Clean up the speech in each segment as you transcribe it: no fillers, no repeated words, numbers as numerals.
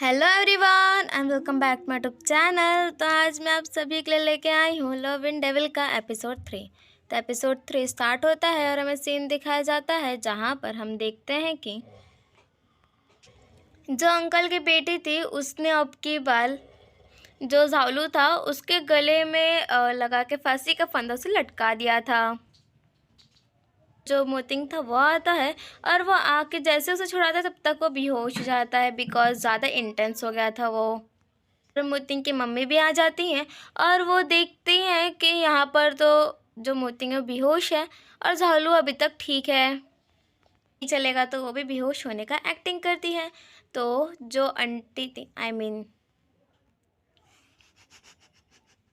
Hello everyone and welcome back to my YouTube channel. तो आज मैं आप सभी के लिए लेके आई हूँ लव इन डेविल का एपिसोड 3। तो एपिसोड 3 स्टार्ट होता है और हमें सीन दिखाया जाता है जहाँ पर हम देखते हैं कि जो अंकल की बेटी थी उसने अब की बाल जो झालू था उसके गले में लगा के फांसी का फंदा से लटका दिया था। जो मोतिंग था वो आता है और वो आके जैसे उसे छुड़ाता है तब तक वो बेहोश हो जाता है बिकॉज ज़्यादा इंटेंस हो गया था वो। और मोतिंग की मम्मी भी आ जाती हैं और वो देखती हैं कि यहाँ पर तो जो मोतिंग है बेहोश है और झालू अभी तक ठीक है। नहीं चलेगा तो वो भी बेहोश होने का एक्टिंग करती है। तो जो आंटी थी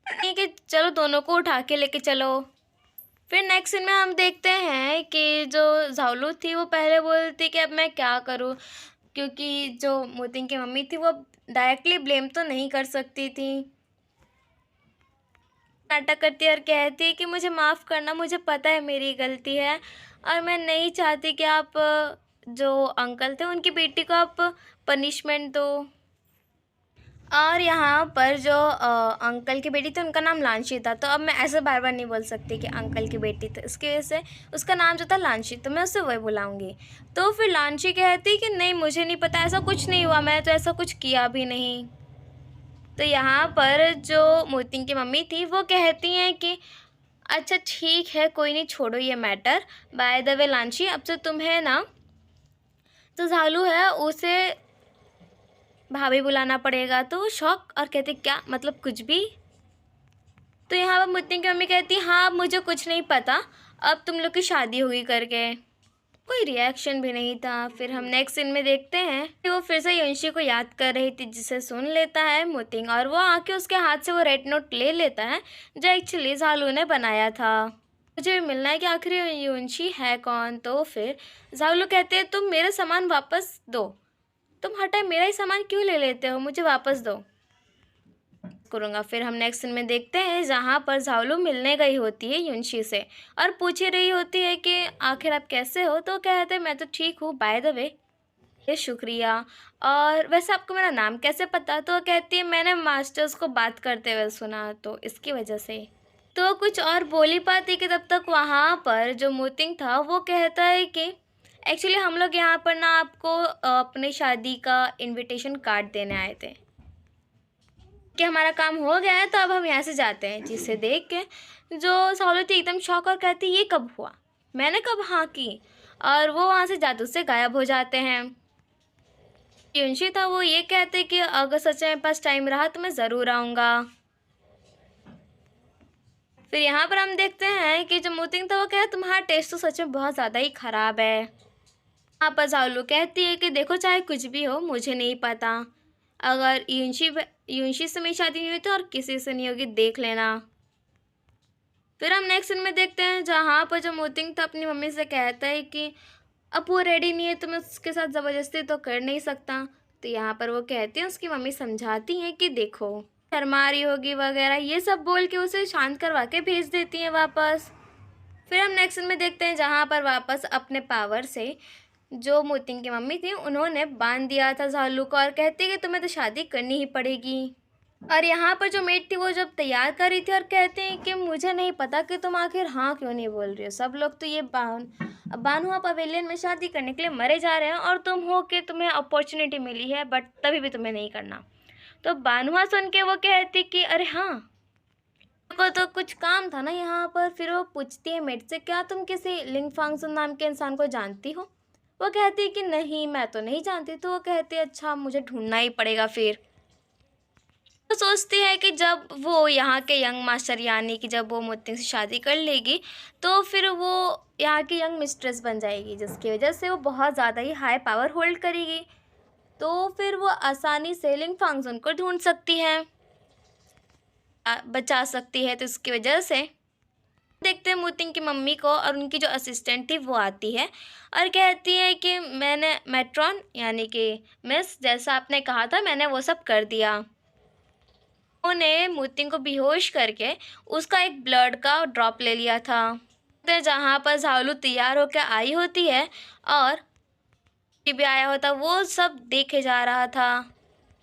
कि चलो दोनों को उठा के लेके चलो। फिर नेक्स्ट सीन में हम देखते हैं कि जो झालू थी वो पहले बोलती कि अब मैं क्या करूं, क्योंकि जो मोतिंग की मम्मी थी वो डायरेक्टली ब्लेम तो नहीं कर सकती थी। नाटक करती है और कहती है कि मुझे माफ़ करना, मुझे पता है मेरी गलती है और मैं नहीं चाहती कि आप जो अंकल थे उनकी बेटी को आप पनिशमेंट दो। और यहाँ पर जो अंकल की बेटी थी उनका नाम लांशी था। तो अब मैं ऐसे बार बार नहीं बोल सकती कि अंकल की बेटी थी, इसकी वजह से उसका नाम जो था लांशी, तो मैं उससे वही बुलाऊंगी। तो फिर लांशी कहती कि नहीं मुझे नहीं पता, ऐसा कुछ नहीं हुआ, मैंने तो ऐसा कुछ किया भी नहीं। तो यहाँ पर जो मोतिंग की मम्मी थी वो कहती हैं कि अच्छा ठीक है कोई नहीं, छोड़ो ये मैटर। बाय द वे लांशी, अब से तुम्हें ना जो झालू है उसे भाभी बुलाना पड़ेगा। तो वो शौक और कहते क्या मतलब कुछ भी। तो यहाँ पर मोतिंग की मम्मी कहती हाँ अब मुझे कुछ नहीं पता, अब तुम लोग की शादी होगी करके। कोई रिएक्शन भी नहीं था। फिर हम नेक्स्ट सीन में देखते हैं कि वो फिर से युंशी को याद कर रही थी जिसे सुन लेता है मोतिंग और वो आके उसके हाथ से वो रेड नोट ले लेता है जो एक्चुअली झालू ने बनाया था। मुझे भी मिलना है कि आखिर युंशी है कौन। तो फिर झालू कहते हैं तुम मेरा सामान वापस दो, तुम हटाए मेरा ही सामान क्यों ले लेते हो, मुझे वापस दो करूँगा। फिर हम नेक्स्ट सीन में देखते हैं जहाँ पर झालू मिलने गई होती है युंशी से और पूछ रही होती है कि आखिर आप कैसे हो। तो कहते हैं मैं तो ठीक हूँ, बाय द वे ये शुक्रिया, और वैसे आपको मेरा नाम कैसे पता। तो कहती है मैंने मास्टर्स को बात करते हुए सुना तो इसकी वजह से। तो कुछ और बोली पाती कि तब तक वहाँ पर जो मोतिंग था वो कहता है कि एक्चुअली हम लोग यहाँ पर ना आपको अपनी शादी का इनविटेशन कार्ड देने आए थे कि हमारा काम हो गया है तो अब हम यहाँ से जाते हैं। जिसे देख के जो सालू थी एकदम शॉक और कहती ये कब हुआ, मैंने कब हाँ की, और वो वहाँ से जादू से गायब हो जाते हैं। युंशी था वो ये कहते कि अगर सच में मेरे पास टाइम रहा तो मैं ज़रूर आऊँगा। फिर यहाँ पर हम देखते हैं कि जो मोतिंग था वो कहे तुम्हारा टेस्ट तो सच में बहुत ज़्यादा ही ख़राब है। यहाँ पर झालू कहती है कि देखो चाहे कुछ भी हो मुझे नहीं पता, अगर युंशी से मेरी शादी नहीं हुई तो और किसी से नहीं होगी, देख लेना। फिर हम नेक्स्ट सीन में देखते हैं जहाँ पर जो मोतिंग था अपनी मम्मी से कहता है कि अब वो रेडी नहीं है तो मैं उसके साथ ज़बरदस्ती तो कर नहीं सकता। तो यहाँ पर वो कहती हैं, उसकी मम्मी समझाती हैं कि देखो शर्मा रही होगी वगैरह, ये सब बोल के उसे शांत करवा के भेज देती हैं वापस। फिर हम नेक्स्ट सीन में देखते हैं जहाँ पर वापस अपने पावर से जो मोतिंग की मम्मी थी उन्होंने बांध दिया था झालू को और कहती है कि तुम्हें तो शादी करनी ही पड़ेगी। और यहाँ पर जो मेट थी वो जब तैयार कर रही थी और कहते हैं कि मुझे नहीं पता कि तुम आखिर हाँ क्यों नहीं बोल रही हो, सब लोग तो ये बानुआ पवेलियन में शादी करने के लिए मरे जा रहे हैं और तुम हो कि तुम्हें अपॉर्चुनिटी मिली है बट तभी भी तुम्हें नहीं करना। तो बानुआ सुन के वो कहती कि अरे हाँ को तो कुछ काम था ना यहाँ पर। फिर वो पूछती है मेट से क्या तुम किसी लिंग फांगसुन नाम के इंसान को जानती हो। वो कहती है कि नहीं मैं तो नहीं जानती। तो वो कहती है अच्छा मुझे ढूंढना ही पड़ेगा। फिर तो सोचती है कि जब वो यहाँ के यंग मास्टर यानी कि जब वो मोतिंग से शादी कर लेगी तो फिर वो यहाँ की यंग मिस्ट्रेस बन जाएगी जिसकी वजह से वो बहुत ज़्यादा ही हाई पावर होल्ड करेगी। तो फिर वो आसानी से लिंग फांगसुन को ढूंढ सकती है, बचा सकती है। तो इसकी वजह से देखते हैं मोतिंग की मम्मी को और उनकी जो असिस्टेंट थी वो आती है और कहती है कि मैंने मेट्रॉन यानी कि मिस जैसा आपने कहा था मैंने वो सब कर दिया। उन्होंने मोतिंग को बेहोश करके उसका एक ब्लड का ड्रॉप ले लिया था। तो जहाँ पर झालू तैयार होकर आई होती है और भी आया होता वो सब देखे जा रहा था।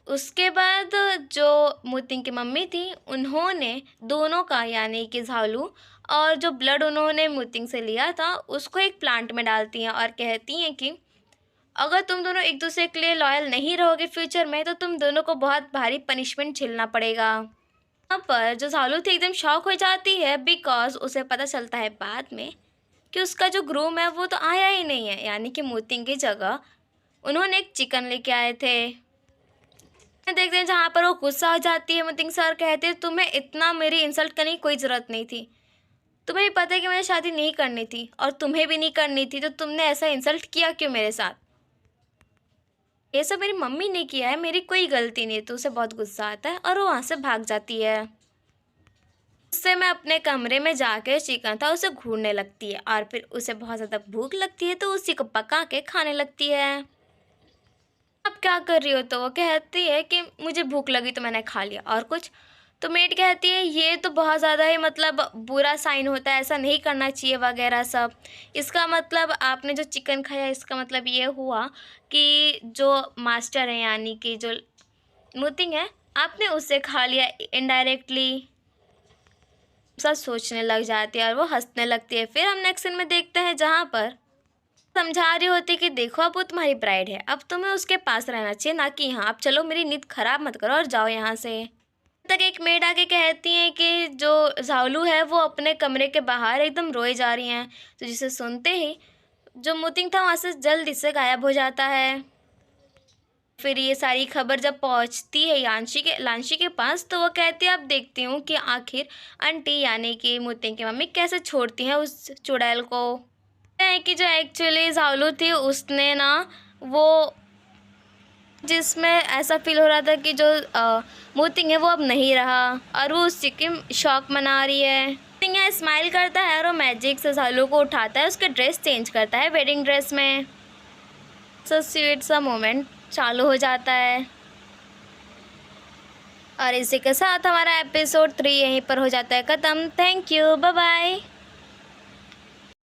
उसके बाद जो मोतिंग की मम्मी थी उन्होंने दोनों का यानी कि झालू और जो ब्लड उन्होंने मोतिंग से लिया था उसको एक प्लांट में डालती हैं और कहती हैं कि अगर तुम दोनों एक दूसरे के लिए लॉयल नहीं रहोगे फ्यूचर में तो तुम दोनों को बहुत भारी पनिशमेंट झेलना पड़ेगा। यहाँ पर जो झालू थी एकदम शॉक हो जाती है बिकॉज उसे पता चलता है बाद में कि उसका जो ग्रूम है वो तो आया ही नहीं है, यानी कि मोतिंग की जगह उन्होंने एक चिकन लेके आए थे। देखते हैं जहाँ पर वो गुस्सा हो जाती है मोतिंग से और कहते हैं तुम्हें इतना मेरी इंसल्ट करने की कोई ज़रूरत नहीं थी, तुम्हें भी पता है कि मुझे शादी नहीं करनी थी और तुम्हें भी नहीं करनी थी, तो तुमने ऐसा इंसल्ट किया क्यों मेरे साथ? ये सब मेरी मम्मी ने किया है, मेरी कोई गलती नहीं है। तो उसे बहुत गुस्सा आता है और वो वहाँ से भाग जाती है। उससे मैं अपने कमरे में जाकर चिकन था उसे घूरने लगती है और फिर उसे बहुत ज़्यादा भूख लगती है तो उसी को पका के खाने लगती है। अब क्या कर रही हो? तो वो कहती है कि मुझे भूख लगी तो मैंने खा लिया और कुछ। तो मेड कहती है ये तो बहुत ज़्यादा ही मतलब बुरा साइन होता है, ऐसा नहीं करना चाहिए वगैरह सब। इसका मतलब आपने जो चिकन खाया इसका मतलब ये हुआ कि जो मास्टर है यानी कि जो मोतिंग है आपने उससे खा लिया इनडायरेक्टली। सब सोचने लग जाती है और वो हंसने लगती है। फिर हम नेक्स्ट सीन में देखते हैं जहाँ पर समझा रही होती कि देखो अब वो तुम्हारी ब्राइड है, अब तुम्हें उसके पास रहना चाहिए ना कि यहाँ। अब चलो मेरी नींद खराब मत करो और जाओ यहाँ से। तक एक मेड आके कहती है कि जो झालू है वो अपने कमरे के बाहर एकदम रोए जा रही हैं। तो जिसे सुनते ही जो मोतिंग था वहाँ से जल्दी से गायब हो जाता है। फिर ये सारी खबर जब पहुँचती है लांशी के पास तो वो कहती है अब देखती हूँ कि आखिर आंटी यानी कि मोतिंग की मम्मी कैसे छोड़ती हैं उस चुड़ैल को। है कि जो एक्चुअली झालू थी उसने ना वो जिसमें ऐसा फील हो रहा था कि जो मोतिंग है वो अब नहीं रहा और वो उस चीज़ की शौक मना रही है। मोतिंग यहाँ स्माइल करता है और वो मैजिक से झालू को उठाता है, उसके ड्रेस चेंज करता है वेडिंग ड्रेस में। सो स्वीट सा मोमेंट चालू हो जाता है और इसी के साथ हमारा एपिसोड 3 यहीं पर हो जाता है ख़त्म। Thank you, bye bye.